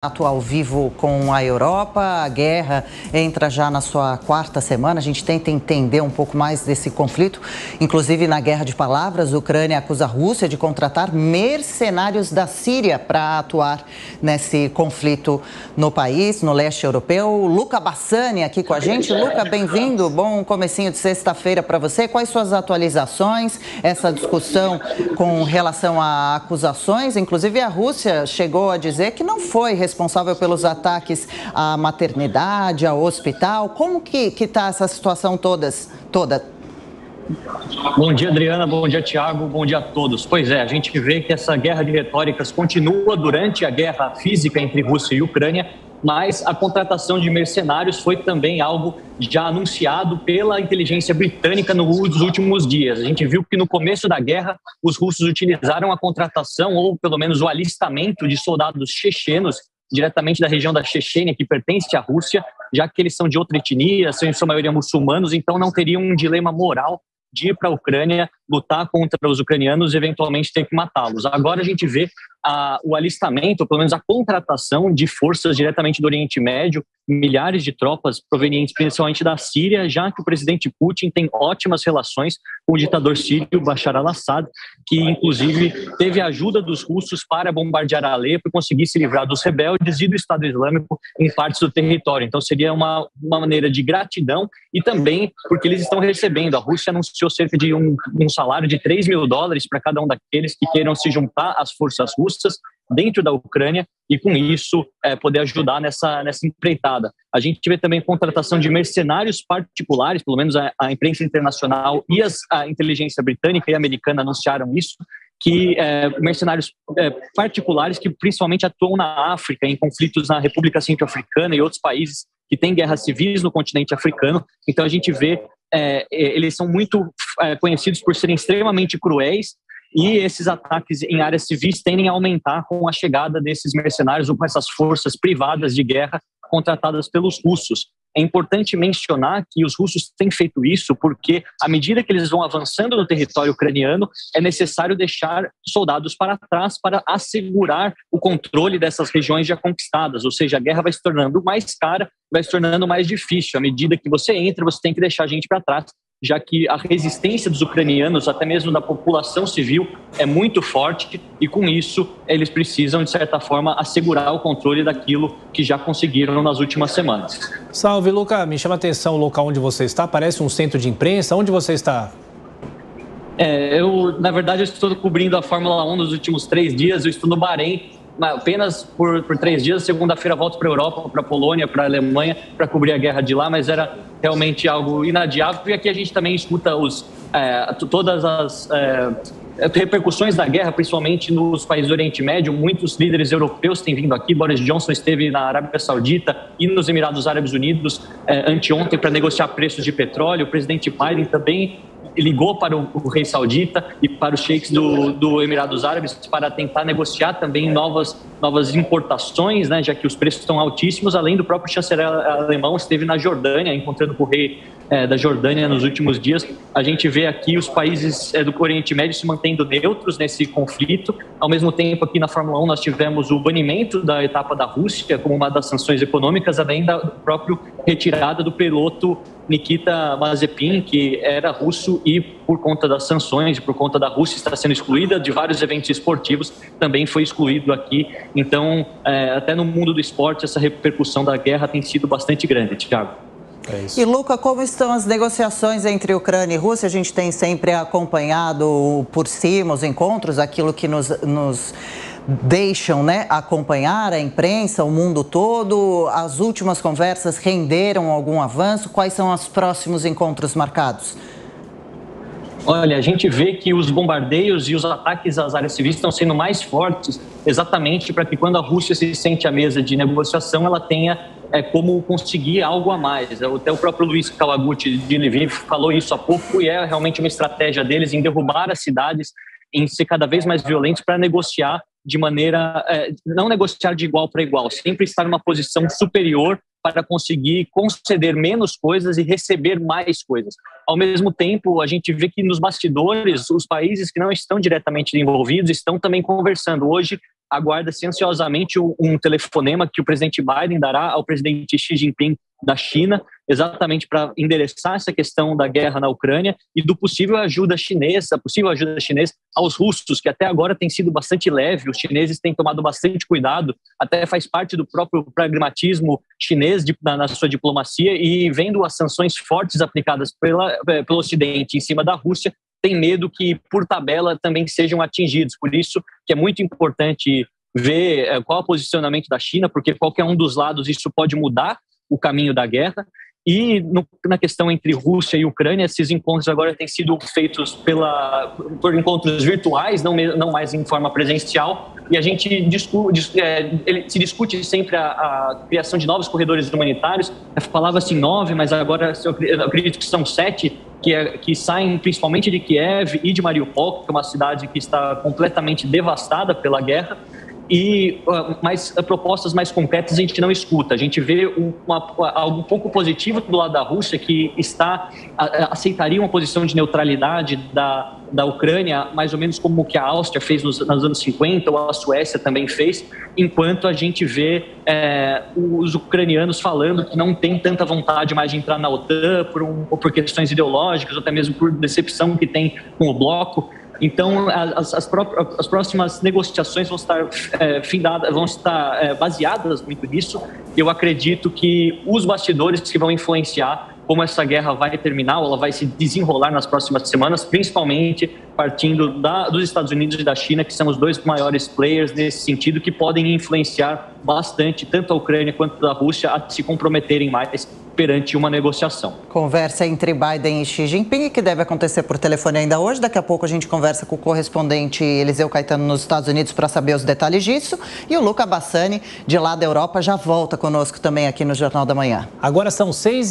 Ao vivo com a Europa, a guerra entra já na sua quarta semana. A gente tenta entender um pouco mais desse conflito, inclusive na guerra de palavras. A Ucrânia acusa a Rússia de contratar mercenários da Síria para atuar nesse conflito no país, no leste europeu. Luca Bassani aqui com a gente. Luca, bem-vindo. Bom comecinho de sexta-feira para você. Quais suas atualizações? Essa discussão com relação a acusações, inclusive a Rússia chegou a dizer que não foi responsável pelos ataques à maternidade, ao hospital. Como que está essa situação toda? Bom dia, Adriana. Bom dia, Tiago. Bom dia a todos. Pois é, a gente vê que essa guerra de retóricas continua durante a guerra física entre Rússia e Ucrânia, mas a contratação de mercenários foi também algo já anunciado pela inteligência britânica nos últimos dias. A gente viu que no começo da guerra, os russos utilizaram a contratação, ou pelo menos o alistamento de soldados chechenos, diretamente da região da Chechênia, que pertence à Rússia, já que eles são de outra etnia, são em sua maioria muçulmanos, então não teriam um dilema moral de ir para a Ucrânia, lutar contra os ucranianos e eventualmente ter que matá-los. Agora a gente vê o alistamento, ou pelo menos a contratação de forças diretamente do Oriente Médio, milhares de tropas provenientes principalmente da Síria, já que o presidente Putin tem ótimas relações com o ditador sírio Bashar al-Assad, que inclusive teve a ajuda dos russos para bombardear Alepo e conseguir se livrar dos rebeldes e do Estado Islâmico em partes do território. Então seria uma maneira de gratidão e também porque eles estão recebendo. A Rússia anunciou cerca de um salário de $3 mil para cada um daqueles que queiram se juntar às forças russas dentro da Ucrânia e, com isso, poder ajudar nessa empreitada. A gente vê também contratação de mercenários particulares, pelo menos a imprensa internacional e a inteligência britânica e americana anunciaram isso, que mercenários particulares que principalmente atuam na África, em conflitos na República Centro-Africana e outros países que têm guerras civis no continente africano. Então a gente vê, eles são muito conhecidos por serem extremamente cruéis, e esses ataques em áreas civis tendem a aumentar com a chegada desses mercenários ou com essas forças privadas de guerra contratadas pelos russos. É importante mencionar que os russos têm feito isso porque, à medida que eles vão avançando no território ucraniano, é necessário deixar soldados para trás para assegurar o controle dessas regiões já conquistadas. Ou seja, a guerra vai se tornando mais cara, vai se tornando mais difícil. À medida que você entra, você tem que deixar gente para trás, já que a resistência dos ucranianos, até mesmo da população civil, é muito forte e, com isso, eles precisam, de certa forma, assegurar o controle daquilo que já conseguiram nas últimas semanas. Salve, Luca. Me chama a atenção o local onde você está. Parece um centro de imprensa. Onde você está? Na verdade, eu estou cobrindo a Fórmula 1 nos últimos 3 dias. Eu estou no Bahrein, apenas por 3 dias. Segunda-feira volto para a Europa, para a Polônia, para a Alemanha, para cobrir a guerra de lá, mas era realmente algo inadiável. E aqui a gente também escuta todas as repercussões da guerra, principalmente nos países do Oriente Médio. Muitos líderes europeus têm vindo aqui. Boris Johnson esteve na Arábia Saudita e nos Emirados Árabes Unidos anteontem para negociar preços de petróleo. O presidente Biden também ligou para o rei saudita e para os sheiks do Emirados Árabes para tentar negociar também novas importações, né, já que os preços estão altíssimos. Além do próprio chanceler alemão, esteve na Jordânia, encontrando com o rei da Jordânia nos últimos dias. A gente vê aqui os países do Oriente Médio se mantendo neutros nesse conflito. Ao mesmo tempo, aqui na Fórmula 1, nós tivemos o banimento da etapa da Rússia como uma das sanções econômicas, além da própria retirada do piloto Nikita Mazepin, que era russo e, por conta das sanções e por conta da Rússia está sendo excluída de vários eventos esportivos, também foi excluído aqui. Então, até no mundo do esporte, essa repercussão da guerra tem sido bastante grande, Thiago. E, Luca, como estão as negociações entre Ucrânia e Rússia? A gente tem sempre acompanhado por cima os encontros, aquilo que nos deixam, né, acompanhar, a imprensa, o mundo todo. As últimas conversas renderam algum avanço? Quais são os próximos encontros marcados? Olha, a gente vê que os bombardeios e os ataques às áreas civis estão sendo mais fortes exatamente para que, quando a Rússia se sente à mesa de negociação, ela tenha como conseguir algo a mais. Até o próprio Luiz Kawaguchi de Lviv falou isso há pouco, e é realmente uma estratégia deles em derrubar as cidades, em ser cada vez mais violentos para negociar de maneira, não negociar de igual para igual, sempre estar numa posição superior para conseguir conceder menos coisas e receber mais coisas. Ao mesmo tempo, a gente vê que nos bastidores, os países que não estão diretamente envolvidos estão também conversando. Hoje, aguarda-se ansiosamente um telefonema que o presidente Biden dará ao presidente Xi Jinping da China, exatamente para endereçar essa questão da guerra na Ucrânia e do possível ajuda chinesa, aos russos, que até agora tem sido bastante leve. Os chineses têm tomado bastante cuidado, até faz parte do próprio pragmatismo chinês na sua diplomacia, e vendo as sanções fortes aplicadas pelo Ocidente em cima da Rússia, tem medo que, por tabela, também sejam atingidos. Por isso que é muito importante ver qual é o posicionamento da China, porque qualquer um dos lados isso pode mudar o caminho da guerra. E na questão entre Rússia e Ucrânia, esses encontros agora têm sido feitos por encontros virtuais, não mais em forma presencial, e a gente se discute sempre a criação de novos corredores humanitários. Falava-se 9, mas agora eu acredito que são 7, que saem principalmente de Kiev e de Mariupol, que é uma cidade que está completamente devastada pela guerra. Mas propostas mais concretas a gente não escuta. A gente vê algo pouco positivo do lado da Rússia, que aceitaria uma posição de neutralidade da Ucrânia, mais ou menos como o que a Áustria fez nos anos 50, ou a Suécia também fez, enquanto a gente vê os ucranianos falando que não tem tanta vontade mais de entrar na OTAN por questões ideológicas, ou até mesmo por decepção que tem com o bloco. Então, as próximas negociações vão estar baseadas muito nisso. Eu acredito que os bastidores que vão influenciar como essa guerra vai terminar, ou ela vai se desenrolar nas próximas semanas, principalmente partindo dos Estados Unidos e da China, que são os dois maiores players nesse sentido, que podem influenciar bastante tanto a Ucrânia quanto a Rússia a se comprometerem mais perante uma negociação. Conversa entre Biden e Xi Jinping, que deve acontecer por telefone ainda hoje. Daqui a pouco a gente conversa com o correspondente Eliseu Caetano nos Estados Unidos para saber os detalhes disso. E o Luca Bassani, de lá da Europa, já volta conosco também aqui no Jornal da Manhã. Agora são 6h.